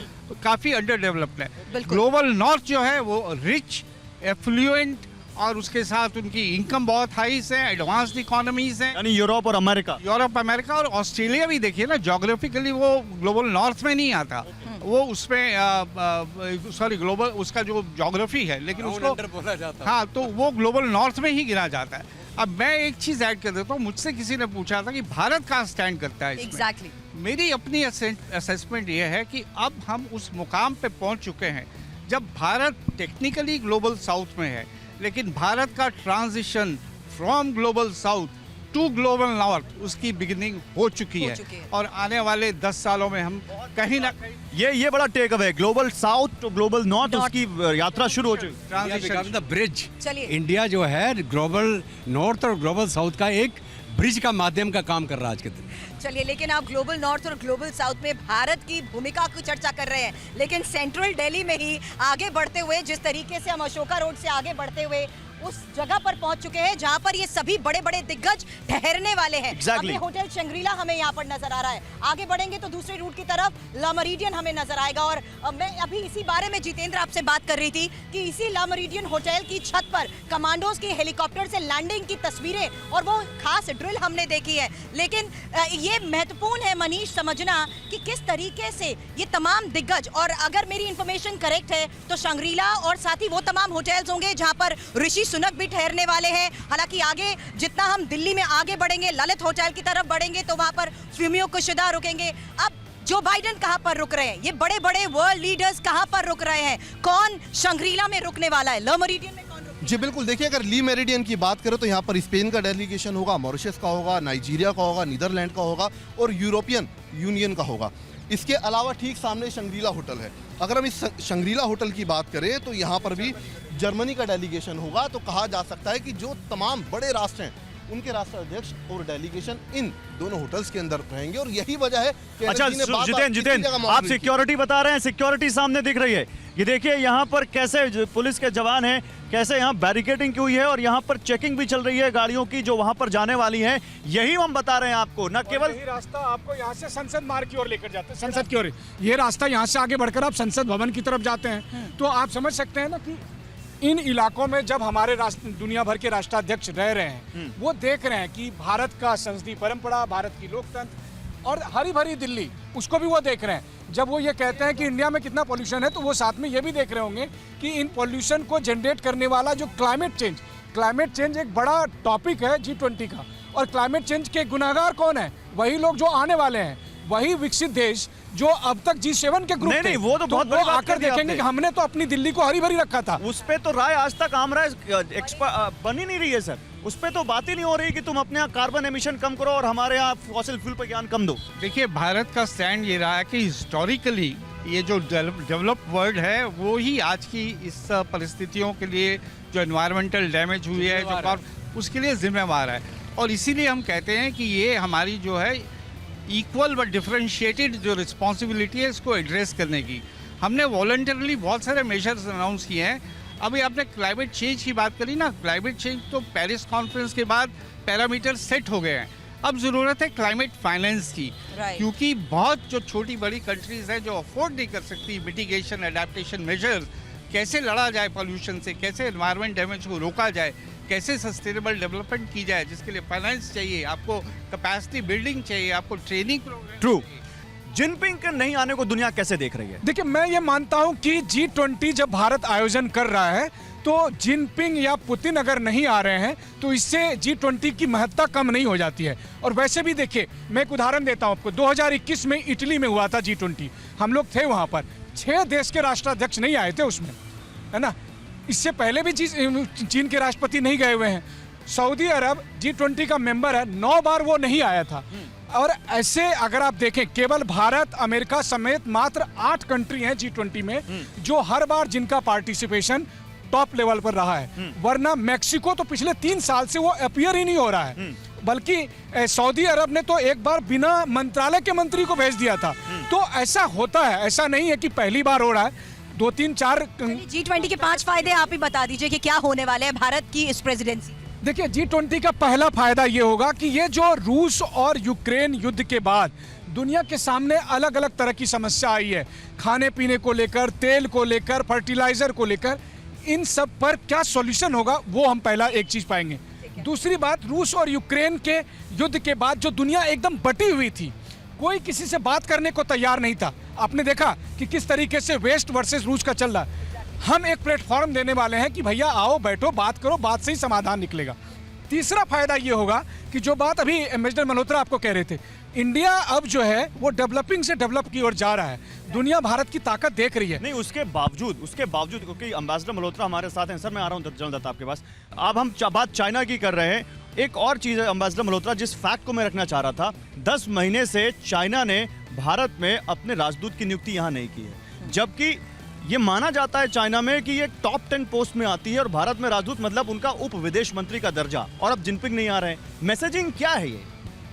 काफ़ी अंडर डेवलप्ड है। बिल्कुल। ग्लोबल नॉर्थ जो है वो रिच, एफ्लुएंट, और उसके साथ उनकी इनकम बहुत हाई है, एडवांस्ड इकोनॉमीज हैं, यानी यूरोप और अमेरिका। यूरोप, अमेरिका और ऑस्ट्रेलिया भी देखिए ना, जोग्राफिकली वो ग्लोबल नॉर्थ में नहीं आता, वो उसमें सॉरी ग्लोबल उसका जो जोग्राफी है, लेकिन उसको बोला जाता है। हाँ, तो वो ग्लोबल नॉर्थ में ही गिना जाता है। अब मैं एक चीज़ ऐड कर देता हूँ, मुझसे किसी ने पूछा था कि भारत कहाँ स्टैंड करता है इसमें। एग्जैक्टली। मेरी अपनी असेसमेंट ये है कि अब हम उस मुकाम पे पहुंच चुके हैं जब भारत टेक्निकली ग्लोबल साउथ में है, लेकिन भारत का transition from global south to global north उसकी बिगिनिंग हो चुकी है, और आने वाले 10 सालों में हम कहीं ना कहीं ये बड़ा take away, global south to global north, उसकी यात्रा शुरू हो चुकी। Transition the bridge. चलिए। इंडिया जो है ग्लोबल नॉर्थ और ग्लोबल साउथ का एक ब्रिज का माध्यम का काम कर रहा है आज के दिन। चलिए, लेकिन आप ग्लोबल नॉर्थ और ग्लोबल साउथ में भारत की भूमिका की चर्चा कर रहे हैं, लेकिन सेंट्रल दिल्ली में ही आगे बढ़ते हुए, जिस तरीके से हम अशोका रोड से आगे बढ़ते हुए उस जगह पर पहुंच चुके हैं जहां पर ये सभी बड़े बड़े दिग्गज ठहरने वाले हैं। Exactly. अपने होटल शंग्रीला हमें यहाँ पर नजर आ रहा है। आगे बढ़ेंगे तो दूसरे रूट की तरफ ला मेरिडियन हमें नजर आएगा। और मैं अभी इसी बारे में जितेंद्र आपसे बात कर रही थी कि इसी ला मेरिडियन होटल की छत पर कमांडोज की हेलीकॉप्टर से लैंडिंग की तस्वीरें और वो खास ड्रिल हमने देखी है। लेकिन ये महत्वपूर्ण है मनीष समझना कि किस तरीके से ये तमाम दिग्गज, और अगर मेरी इंफॉर्मेशन करेक्ट है तो शंग्रीला और साथ ही वो तमाम होटल्स होंगे जहां पर ऋषि सुनक भी ठहरने वाले हैं। हालांकि आगे जितना हम दिल्ली में आगे बढ़ेंगे, ललित होटल की तरफ बढ़ेंगे तो वहां पर फुमियो कुशिदा रुकेंगे। अब जो बाइडेन कहां पर रुक रहे हैं, ये बड़े बड़े वर्ल्ड लीडर्स कहां पर रुक रहे हैं, कौन शंग्रीला में रुकने वाला है, ला मेरिडियन में कौन रुक? जी बिल्कुल, देखिए अगर ली मेरिडियन की बात करें तो यहाँ पर स्पेन का डेलीगेशन होगा, मॉरिशस का होगा, नाइजीरिया का होगा, नीदरलैंड का होगा और यूरोपियन यूनियन का होगा। इसके अलावा ठीक सामने शंग्रीला होटल है। अगर हम इस शंग्रीला होटल की बात करें तो यहाँ पर भी जर्मनी का डेलीगेशन होगा। तो कहा जा सकता है कि जो तमाम बड़े राष्ट्र हैं उनके राष्ट्राध्यक्ष और डेलीगेशन इन दोनों होटल्स के अंदर रहेंगे, और यही वजह है कि अच्छा जितेंद्र, आप सिक्योरिटी बता रहे हैं, सिक्योरिटी सामने दिख रही है। ये देखिए यहाँ पर कैसे पुलिस के जवान हैं, कैसे यहाँ बैरिकेडिंग की हुई है और यहाँ पर चेकिंग भी चल रही है गाड़ियों की जो वहाँ पर जाने वाली हैं। यही हम बता रहे हैं आपको, न केवल यही रास्ता आपको यहाँ से संसद मार्ग की ओर लेकर जाते हैं, संसद की ओर। ये रास्ता यहाँ से आगे बढ़कर आप संसद भवन की तरफ जाते हैं। तो आप समझ सकते हैं ना कि इन इलाकों में जब हमारे दुनिया भर के राष्ट्राध्यक्ष रह रहे हैं, वो देख रहे हैं कि भारत का संसदीय परंपरा, भारत की लोकतंत्र और हरी भरी दिल्ली, उसको भी वो देख रहे हैं। जब वो ये कहते हैं कि इंडिया में कितना पोल्यूशन है, तो वो साथ में ये भी देख रहे होंगे कि इन पोल्यूशन को जनरेट करने वाला जो क्लाइमेट चेंज एक बड़ा टॉपिक है G20 का। और क्लाइमेट चेंज के गुनाहगार कौन है? वही लोग जो आने वाले हैं, वही विकसित देश जो अब तक G7 के ग्रुप नहीं, वो तो बहुत बड़ी बात आकर देखेंगे कि हमने तो अपनी दिल्ली को हरी भरी रखा था। उस पे तो राय आज तक आम राय बन ही नहीं रही है सर। उस पे तो बात ही नहीं हो रही कि तुम अपने यहाँ कार्बन एमिशन कम करो और हमारे यहाँ फॉसिल फ्यूल पर ज्ञान कम दो। देखिए, भारत का स्टैंड ये रहा है कि हिस्टोरिकली ये जो डेवलप्ड वर्ल्ड है वो ही आज की इस परिस्थितियों के लिए, जो एनवायरमेंटल डैमेज हुई है, जो उसके लिए जिम्मेवार है। और इसीलिए हम कहते हैं कि ये हमारी जो है इक्वल बट डिफरेंशिएटेड जो रिस्पॉन्सिबिलिटी है इसको एड्रेस करने की। हमने वॉलंटरली बहुत सारे मेजर्स अनाउंस किए हैं। अभी आपने क्लाइमेट चेंज की बात करी ना, क्लाइमेट चेंज तो पेरिस कॉन्फ्रेंस के बाद पैरामीटर सेट हो गए हैं। अब ज़रूरत है क्लाइमेट फाइनेंस की, क्योंकि बहुत जो छोटी बड़ी कंट्रीज़ हैं जो अफोर्ड नहीं कर सकती मिटिगेशन एडेप्टेशन मेजर्स, कैसे लड़ा जाए पॉल्यूशन से, कैसे एनवायरमेंट डैमेज को रोका जाए, कैसे सस्टेनेबल डेवलपमेंट की जाए, जिसके लिए फाइनेंस चाहिए, आपको कैपेसिटी बिल्डिंग चाहिए, आपको ट्रेनिंग प्रोग्राम। ट्रू। जिनपिंग के नहीं आने को दुनिया कैसे देख रही है? देखिए, मैं ये मानता हूं कि G20 जब भारत आयोजन कर रहा है तो जिनपिंग या पुतिन अगर नहीं आ रहे हैं तो इससे G20 की महत्ता कम नहीं हो जाती है। और वैसे भी देखिए, मैं एक उदाहरण देता हूं आपको। 2021 में इटली में हुआ था G20, हम लोग थे वहां पर, 6 देश के राष्ट्राध्यक्ष नहीं आए थे उसमें, है ना। इससे पहले भी चीन के राष्ट्रपति नहीं गए हुए हैं। सऊदी अरब G20 का मेंबर है, 9 बार वो नहीं आया था। और ऐसे अगर आप देखें, केवल भारत, अमेरिका समेत मात्र 8 कंट्री हैं G20 में जो हर बार जिनका पार्टिसिपेशन टॉप लेवल पर रहा है, वरना मैक्सिको तो पिछले 3 साल से वो अपीयर ही नहीं हो रहा है। बल्कि सऊदी अरब ने तो एक बार बिना मंत्रालय के मंत्री को भेज दिया था। तो ऐसा होता है, ऐसा नहीं है कि पहली बार हो रहा है। 2-3-4 G20 के 5 फायदे आप ही बता दीजिए कि क्या होने वाले हैं भारत की इस प्रेसिडेंसी। देखिए, G20 का पहला फायदा ये होगा कि ये जो रूस और यूक्रेन युद्ध के बाद दुनिया के सामने अलग अलग तरह की समस्या आई है, खाने पीने को लेकर, तेल को लेकर, फर्टिलाइजर को लेकर, इन सब पर क्या सॉल्यूशन होगा वो हम पहला एक चीज पाएंगे। दूसरी बात, रूस और यूक्रेन के युद्ध के बाद जो दुनिया एकदम बटी हुई थी, कोई किसी से बात करने को तैयार नहीं था। आपने देखा कि किस तरीके से वेस्ट वर्सेस रूस का चल रहा है। हम एक प्लेटफॉर्म देने वाले हैं कि भैया आओ, बैठो, बात करो, बात से ही समाधान निकलेगा। तीसरा फायदा ये होगा कि जो बात अभी एम्बेसडर मल्होत्रा आपको कह रहे थे, इंडिया अब जो है वो डेवलपिंग से डेवलप की ओर जा रहा है। दुनिया भारत की ताकत देख रही है। नहीं, उसके बावजूद क्योंकि एम्बेसडर मल्होत्रा हमारे साथ हैं। सर, मैं आ रहा हूँ जनरल दत्ता आपके पास। अब हम बात चाइना की कर रहे हैं। एक और चीज़ है एम्बेसडर मल्होत्रा, जिस फैक्ट को मैं रखना चाह रहा था, 10 महीने से चाइना ने भारत में अपने राजदूत की नियुक्ति यहाँ नहीं की है, जबकि ये माना जाता है चाइना में कि ये टॉप 10 पोस्ट में आती है और भारत में राजदूत मतलब उनका उप विदेश मंत्री का दर्जा, और अब जिनपिंग नहीं आ रहे हैं। मैसेजिंग क्या है ये?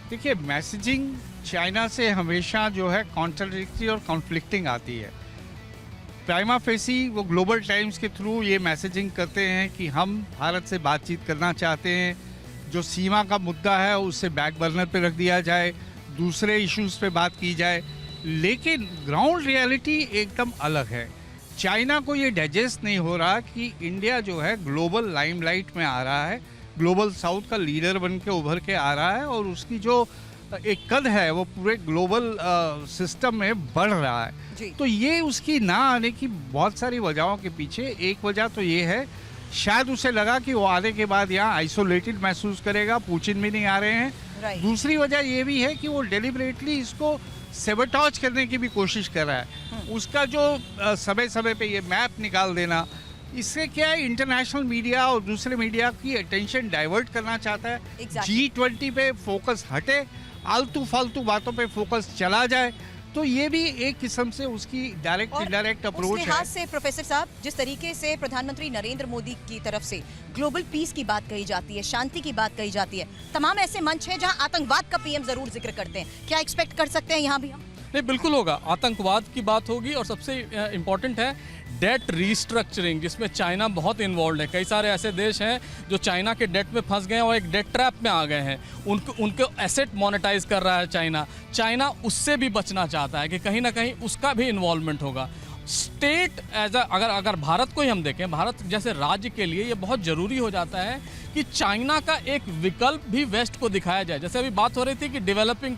देखिए, मैसेजिंग चाइना से हमेशा जो है कॉन्ट्राडिक्टरी और कॉन्फ्लिक्टिंग आती है। प्राइमा फेसी वो ग्लोबल टाइम्स के थ्रू ये मैसेजिंग करते हैं कि हम भारत से बातचीत करना चाहते हैं, जो सीमा का मुद्दा है उससे बैक बर्नर पे रख दिया जाए, दूसरे इश्यूज पे बात की जाए। लेकिन ग्राउंड रियलिटी एकदम अलग है। चाइना को ये डाइजेस्ट नहीं हो रहा कि इंडिया जो है ग्लोबल लाइमलाइट में आ रहा है, ग्लोबल साउथ का लीडर बन के उभर के आ रहा है, और उसकी जो एक कद है वो पूरे ग्लोबल सिस्टम में बढ़ रहा है। तो ये उसकी ना आने की बहुत सारी वजहों के पीछे एक वजह तो ये है, शायद उसे लगा कि वो आने के बाद यहाँ आइसोलेटेड महसूस करेगा, पुतिन भी नहीं आ रहे हैं। दूसरी वजह ये भी है कि वो डेलिबरेटली इसको सेबोटाज करने की भी कोशिश कर रहा है। उसका जो समय समय पे ये मैप निकाल देना, इससे क्या है, इंटरनेशनल मीडिया और दूसरे मीडिया की अटेंशन डाइवर्ट करना चाहता है। G20 पे फोकस हटे, आलतू फालतू बातों पे फोकस चला जाए। तो ये भी एक किस्म से उसकी डायरेक्ट इनडायरेक्ट अप्रोच है। से प्रोफेसर साहब, जिस तरीके से प्रधानमंत्री नरेंद्र मोदी की तरफ से ग्लोबल पीस की बात कही जाती है, शांति की बात कही जाती है, तमाम ऐसे मंच हैं जहां आतंकवाद का पीएम जरूर जिक्र करते हैं। क्या एक्सपेक्ट कर सकते हैं यहाँ भी हम? नहीं, बिल्कुल होगा, आतंकवाद की बात होगी। और सबसे इम्पोर्टेंट है डेट रीस्ट्रक्चरिंग, जिसमें चाइना बहुत इन्वॉल्व है। कई सारे ऐसे देश हैं जो चाइना के डेट में फंस गए हैं और एक डेट ट्रैप में आ गए हैं। उनको एसेट मोनेटाइज कर रहा है चाइना उससे भी बचना चाहता है कि कहीं ना कहीं उसका भी इन्वॉल्वमेंट होगा। स्टेट एज अगर भारत को ही हम देखें, भारत जैसे राज्य के लिए ये बहुत ज़रूरी हो जाता है कि चाइना का एक विकल्प भी वेस्ट को दिखाया जाए। जैसे अभी बात हो रही थी कि डेवलप्ड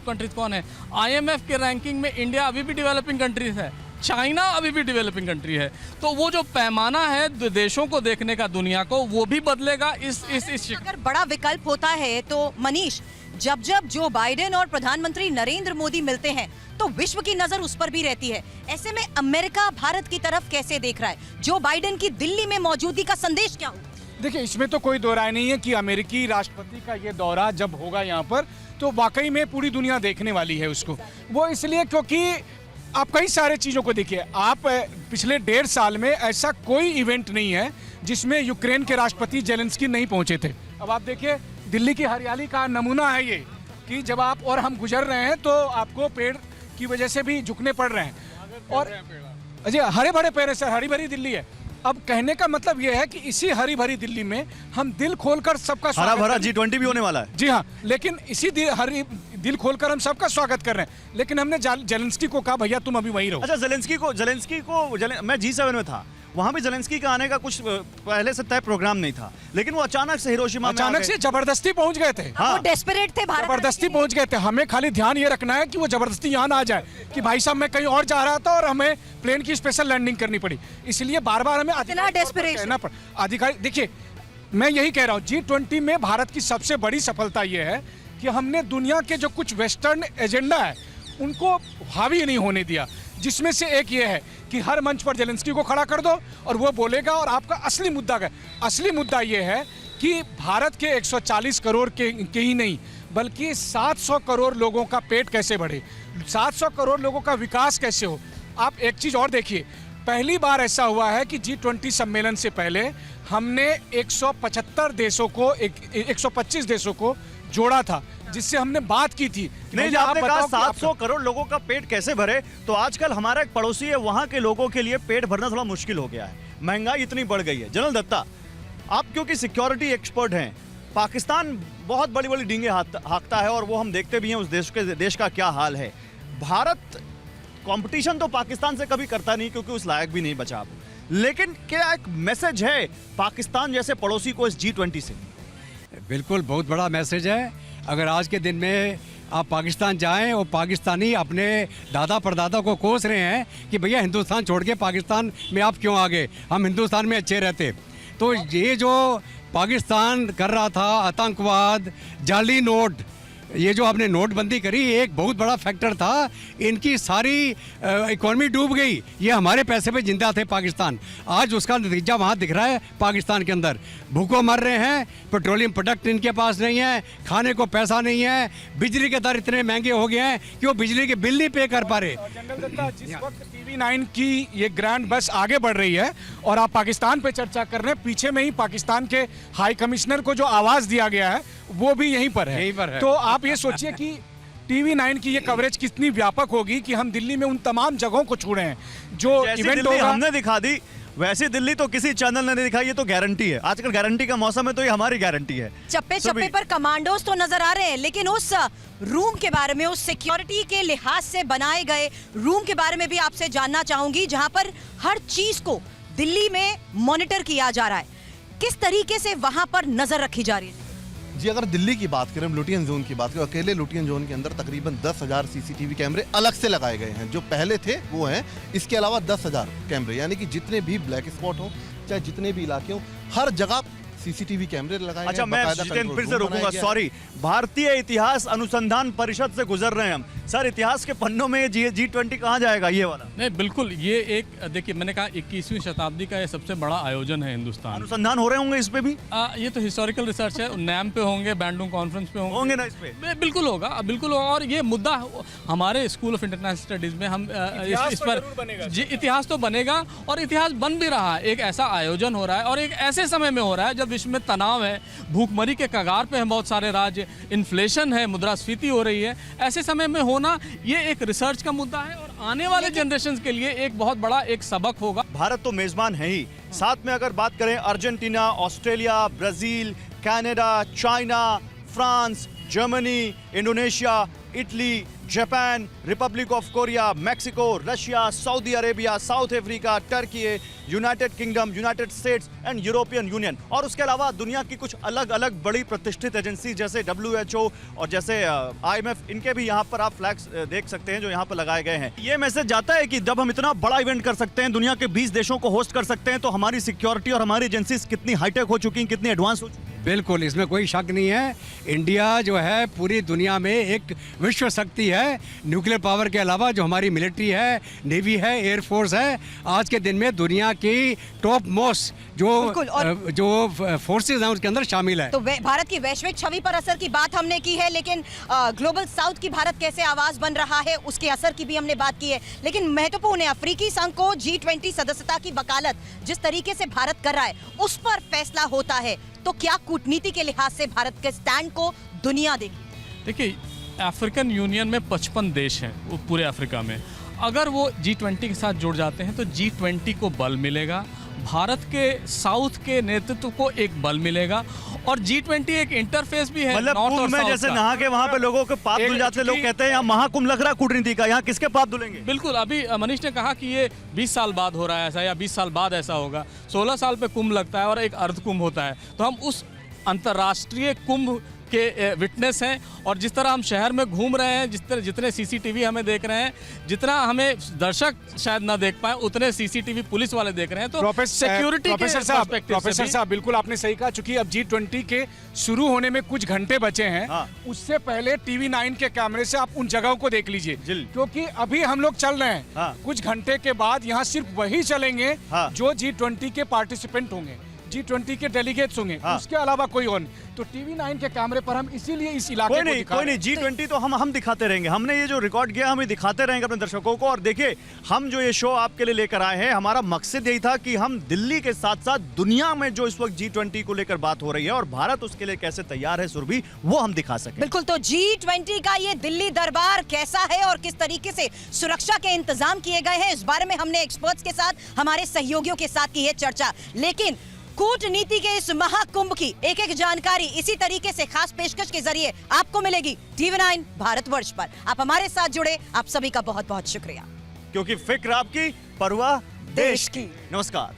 कंट्रीज कौन है, IMF के रैंकिंग में इंडिया अभी भी डेवलपिंग कंट्रीज है, चाइना अभी भी डेवलपिंग कंट्री है। तो वो जो पैमाना है देशों को देखने का दुनिया को, वो भी बदलेगा। इस अगर बड़ा विकल्प होता है तो मनीष, जब जो बाइडेन और प्रधानमंत्री नरेंद्र मोदी मिलते हैं तो विश्व की नजर उस पर भी रहती है। ऐसे में अमेरिका भारत की तरफ कैसे देख रहा है? जो बाइडेन की दिल्ली में मौजूदगी का संदेश क्या होगा? देखिए, इसमें तो कोई दो राय नहीं है कि अमेरिकी राष्ट्रपति का ये दौरा जब होगा यहाँ पर, तो वाकई में पूरी दुनिया देखने वाली है उसको। वो इसलिए क्योंकि आप कई सारे चीज़ों को देखिए, आप पिछले 1.5 साल में ऐसा कोई इवेंट नहीं है जिसमें यूक्रेन के राष्ट्रपति जेलेंस्की नहीं पहुंचे थे। अब आप देखिए, दिल्ली की हरियाली का नमूना है ये कि जब आप और हम गुजर रहे हैं तो आपको पेड़ की वजह से भी झुकने पड़ रहे हैं। और अजय, हरे भरे पेड़ है सर, हरी भरी दिल्ली है। अब कहने का मतलब ये है कि इसी हरी भरी दिल्ली में हम दिल खोलकर सबका हरा भरा G20 भी होने वाला है। जी हाँ, लेकिन इसी दिल खोलकर हम सबका स्वागत कर रहे हैं। लेकिन हमने जेलेंस्की को कहा, भैया तुम अभी वहीं रहो। अच्छा, जेलेंस्की को मैं G7 में था, वहां भी जेलेंस्की का आने का कुछ पहले से तय प्रोग्राम नहीं था, लेकिन वो अचानक से हिरोशिमा में अचानक से जबरदस्ती पहुंच गए थे। हाँ। वो डेस्परेट थे, जबरदस्ती पहुंच गए थे। हमें खाली ध्यान ये रखना है कि वो जबरदस्ती यहाँ ना आ जाए कि भाई साहब मैं कहीं और जा रहा था और हमें प्लेन की स्पेशल लैंडिंग करनी पड़ी। इसलिए बार बार हमें अधिकारी, देखिए मैं यही कह रहा हूँ, G20 में भारत की सबसे बड़ी सफलता ये है कि हमने दुनिया के जो कुछ वेस्टर्न एजेंडा है उनको हावी नहीं होने दिया, जिसमें से एक ये है कि हर मंच पर जेलेंस्की को खड़ा कर दो और वो बोलेगा। और आपका असली मुद्दा ये है कि भारत के 140 करोड़ के ही नहीं बल्कि 700 करोड़ लोगों का पेट कैसे बढ़े, 700 करोड़ लोगों का विकास कैसे हो। आप एक चीज़ और देखिए, पहली बार ऐसा हुआ है कि G20 सम्मेलन से पहले हमने 175 देशों को 125 देशों को जोड़ा था, जिससे हमने बात की थी कि नहीं, भैया आप आपने कहा बताओ कि आप 700 करोड़ लोगों का पेट कैसे भरे। तो आजकल हमारा एक पड़ोसी है, वहां के लोगों के लिए पेट भरना थोड़ा मुश्किल हो गया है, महंगाई इतनी बढ़ गई है। जनरल दत्ता, आप क्योंकि सिक्योरिटी एक्सपर्ट हैं, पाकिस्तान बहुत बड़ी बड़ी डींगे हाँकता है और वो हम देखते भी हैं उस देश का क्या हाल है। भारत कंपटीशन तो पाकिस्तान से कभी करता नहीं क्योंकि उस लायक भी नहीं बचा अब, लेकिन क्या एक मैसेज है पाकिस्तान जैसे पड़ोसी को इस G20 से? बिल्कुल, बहुत बड़ा मैसेज है। अगर आज के दिन में आप पाकिस्तान जाएं और पाकिस्तानी अपने दादा परदादा को कोस रहे हैं कि भैया हिंदुस्तान छोड़ के पाकिस्तान में आप क्यों आ गए, हम हिंदुस्तान में अच्छे रहते। तो ये जो पाकिस्तान कर रहा था आतंकवाद, जाली नोट, ये जो आपने नोटबंदी करी, एक बहुत बड़ा फैक्टर था। इनकी सारी इकॉनमी डूब गई, ये हमारे पैसे पे जिंदा थे पाकिस्तान। आज उसका नतीजा वहाँ दिख रहा है पाकिस्तान के अंदर। भूखों मर रहे हैं, पेट्रोलियम प्रोडक्ट इनके पास नहीं है, खाने को पैसा नहीं है, बिजली के दर इतने महंगे हो गए हैं कि वो बिजली के बिल नहीं पे कर पा रहे। जनरल दत्ता, जिस वक्त TV9 की ये ग्रैंड बस आगे बढ़ रही है और आप पाकिस्तान पे चर्चा कर रहे हैं, पीछे में ही पाकिस्तान के हाई कमिश्नर को जो आवाज दिया गया है वो भी यहीं पर है। तो आप ये सोचिए कि TV9 की ये कवरेज कितनी व्यापक होगी कि हम दिल्ली में उन तमाम जगहों को छू रहे हैं जो इवेंट होगा। हमने दिखा दी, वैसी दिल्ली तो किसी चैनल ने नहीं दिखाई। ये तो गारंटी है, आजकल गारंटी का मौसम है, तो ये हमारी गारंटी है। चप्पे चप्पे पर कमांडोज तो नजर आ रहे हैं, लेकिन उस रूम के बारे में, उस सिक्योरिटी के लिहाज से बनाए गए रूम के बारे में भी आपसे जानना चाहूंगी, जहां पर हर चीज को दिल्ली में मॉनिटर किया जा रहा है। किस तरीके से वहां पर नजर रखी जा रही है? जी, अगर दिल्ली की बात करें, लुटियन जोन की बात करें, अकेले लुटियन जोन के अंदर तकरीबन 10,000 CCTV कैमरे अलग से लगाए गए हैं। जो पहले थे वो हैं, इसके अलावा 10,000 कैमरे, यानी कि जितने भी ब्लैक स्पॉट हो, चाहे जितने भी इलाके हो, हर जगह CCTV कैमरे लगाए। अच्छा, मैं फिर से रोकूंगा, सॉरी। भारतीय इतिहास अनुसंधान परिषद से गुजर रहे हैं हम। सर, इतिहास के पन्नों में G20 कहाँ जाएगा ये वाला? नहीं, बिल्कुल, ये एक देखिए, मैंने कहा 21वीं शताब्दी का ये सबसे बड़ा आयोजन है हिंदुस्तान। अनुसंधान हो रहे होंगे इस पे भी? ये तो हिस्टोरिकल रिसर्च है, नैम पे होंगे, बैंडूंग कॉन्फ्रेंस पे होंगे ना इस पे? बिल्कुल होगा, बिल्कुल होगा। और ये मुद्दा हमारे स्कूल ऑफ इंटरनेशनल स्टडीज में हम इस पर जी इतिहास तो बनेगा, और इतिहास बन भी रहा है। एक ऐसा आयोजन हो रहा है और एक ऐसे समय में हो रहा है जब विश्व में तनाव है, भूखमरी के कगार पे हैं बहुत सारे राज्य, इन्फ्लेशन है, मुद्रास्फीति हो रही है। ऐसे समय में होना ये एक रिसर्च का मुद्दा है और आने वाले जनरेशन के लिए एक बहुत बड़ा एक सबक होगा। भारत तो मेजबान है ही, साथ में अगर बात करें Argentina, Australia, Brazil, Canada, China, France, Germany, Indonesia, Italy, Japan, Republic of Korea, Mexico, Russia, Saudi Arabia, south Africa, Turkey, United kingdom, United states and European union, और उसके अलावा दुनिया की कुछ अलग अलग बड़ी प्रतिष्ठित एजेंसी जैसे WHO और जैसे IMF, इनके भी यहाँ पर आप फ्लैग्स देख सकते हैं जो यहाँ पर लगाए गए हैं। ये मैसेज जाता है कि जब हम इतना बड़ा इवेंट कर सकते हैं, दुनिया के 20 देशों को होस्ट कर सकते हैं, तो हमारी सिक्योरिटी और हमारी एजेंसीज कितनी हाईटेक हो चुकी हैं, कितनी एडवांस हो चुकी हैं। बिल्कुल, इसमें कोई शक नहीं है। इंडिया जो है पूरी दुनिया में एक विश्व शक्ति है। न्यूक्लियर पावर के अलावा जो हमारी मिलिट्री है, नेवी है, एयरफोर्स है, आज के दिन में दुनिया की टॉप मोस्ट जो फोर्सेज हैं उसके अंदर शामिल है। तो भारत की वैश्विक छवि पर असर की बात हमने की है, लेकिन ग्लोबल साउथ की भारत कैसे आवाज बन रहा है उसके असर की भी हमने बात की है। लेकिन महत्वपूर्ण है, अफ्रीकी संघ को G20 सदस्यता की वकालत जिस तरीके से भारत कर रहा है उस पर फैसला होता है, तो क्या कूटनीति के लिहाज से भारत के स्टैंड को दुनिया देगी? देखिए, अफ्रीकन यूनियन में 55 देश हैं वो पूरे अफ्रीका में। अगर वो G20 के साथ जुड़ जाते हैं तो G20 को बल मिलेगा, भारत के साउथ के नेतृत्व को एक बल मिलेगा, और G20 एक इंटरफेस भी है। मतलब नॉर्थ और कुंभ में साउथ जैसे का। नहा के वहां पे लोगों के पाप धुल जाते हैं, लोग कहते हैं यहाँ महाकुंभ लग रहा कूटनीति का, यहाँ किसके पाप धुलेंगे? बिल्कुल, अभी मनीष ने कहा कि ये 20 साल बाद हो रहा है ऐसा, या 20 साल बाद ऐसा होगा। 16 साल पे कुंभ लगता है और एक अर्ध कुंभ होता है, तो हम उस अंतर्राष्ट्रीय कुंभ के विटनेस हैं। और जिस तरह हम शहर में घूम रहे हैं, जितने CCTV हमें देख रहे हैं, जितना हमें दर्शक शायद ना देख पाए उतने CCTV पुलिस वाले देख रहे हैं। तो सिक्योरिटी प्रोफेसर साहब बिल्कुल आपने सही कहा, चूंकि अब G20 के शुरू होने में कुछ घंटे बचे हैं। हाँ। उससे पहले TV9 के कैमरे से आप उन जगहों को देख लीजिए, क्योंकि अभी हम लोग चल रहे हैं। हाँ। कुछ घंटे के बाद यहाँ सिर्फ वही चलेंगे हाँ। जो G20 के पार्टिसिपेंट होंगे। G20 के डेलीगेट्स होंगे, हाँ। उसके अलावा कोई और नहीं। तो टीवी 9 के कैमरे पर हम इसीलिए इस इलाके कोई को नहीं, दिखा कोई रहे नहीं, हैं। G20 तो हम दिखाते रहेंगे। हमने ये जो रिकॉर्ड किया हम ये दिखाते रहेंगे अपने दर्शकों को। और देखिए, हम जो ये शो आपके लिए लेकर आए हैं, हमारा मकसद यही था कि हम दिल्ली के साथ साथ दुनिया में जो इस वक्त G20 को लेकर बात हो रही है और भारत उसके लिए कैसे तैयार है सुरभि, वो हम दिखा सकें। बिल्कुल, तो G20 का ये दिल्ली दरबार कैसा है और किस तरीके से सुरक्षा के इंतजाम किए गए हैं, इस बारे में हमने एक्सपर्ट्स के साथ, हमारे सहयोगियों के साथ की है चर्चा। लेकिन कूटनीति के इस महाकुंभ की एक एक जानकारी इसी तरीके से खास पेशकश के जरिए आपको मिलेगी TV9 भारतवर्ष पर। आप हमारे साथ जुड़े, आप सभी का बहुत बहुत शुक्रिया। क्योंकि फिक्र आपकी, परवाह देश की। नमस्कार।